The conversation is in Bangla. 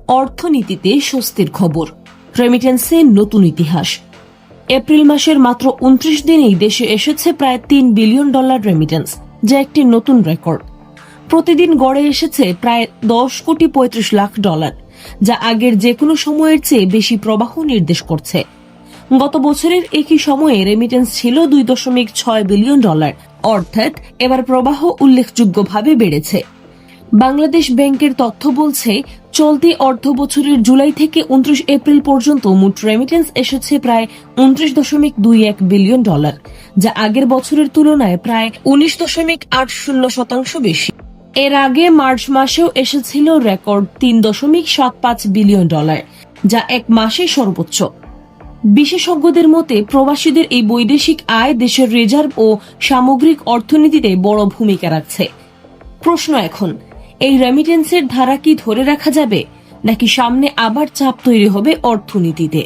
অর্থনীতিতে স্বস্তির খবর, রেমিটেন্সে নতুন ইতিহাস। এপ্রিল মাসের মাত্র 29 দিনেই দেশে এসেছে প্রায় $3 বিলিয়ন রেমিটেন্স, যা একটি নতুন রেকর্ড। প্রতিদিন গড়ে এসেছে প্রায় $10,35,00,000, যা আগের যে কোনো সময়ের চেয়ে বেশি প্রবাহ নির্দেশ করছে। গত বছরের একই সময়ে রেমিটেন্স ছিল $2.6 বিলিয়ন, অর্থাৎ এবার প্রবাহ উল্লেখযোগ্যভাবে বেড়েছে। বাংলাদেশ ব্যাংকের তথ্য বলছে, চলতি অর্থ বছরের জুলাই থেকে 29 এপ্রিল পর্যন্ত মোট রেমিটেন্স এসেছে প্রায় $29.21 বিলিয়ন, যা আগের বছরের তুলনায় প্রায় 19.80% বেশি। এর আগে মার্চ মাসেও এসেছিল রেকর্ড $3.75 বিলিয়ন, যা এক মাসে সর্বোচ্চ। বিশেষজ্ঞদের মতে, প্রবাসীদের এই বৈদেশিক আয় দেশের রিজার্ভ ও সামগ্রিক অর্থনীতিতে বড় ভূমিকা রাখছে। প্রশ্ন এখন, এই রেমিটেন্সের ধারা কি ধরে রাখা যাবে, নাকি সামনে আবার চাপ তৈরি হবে অর্থনীতিতে?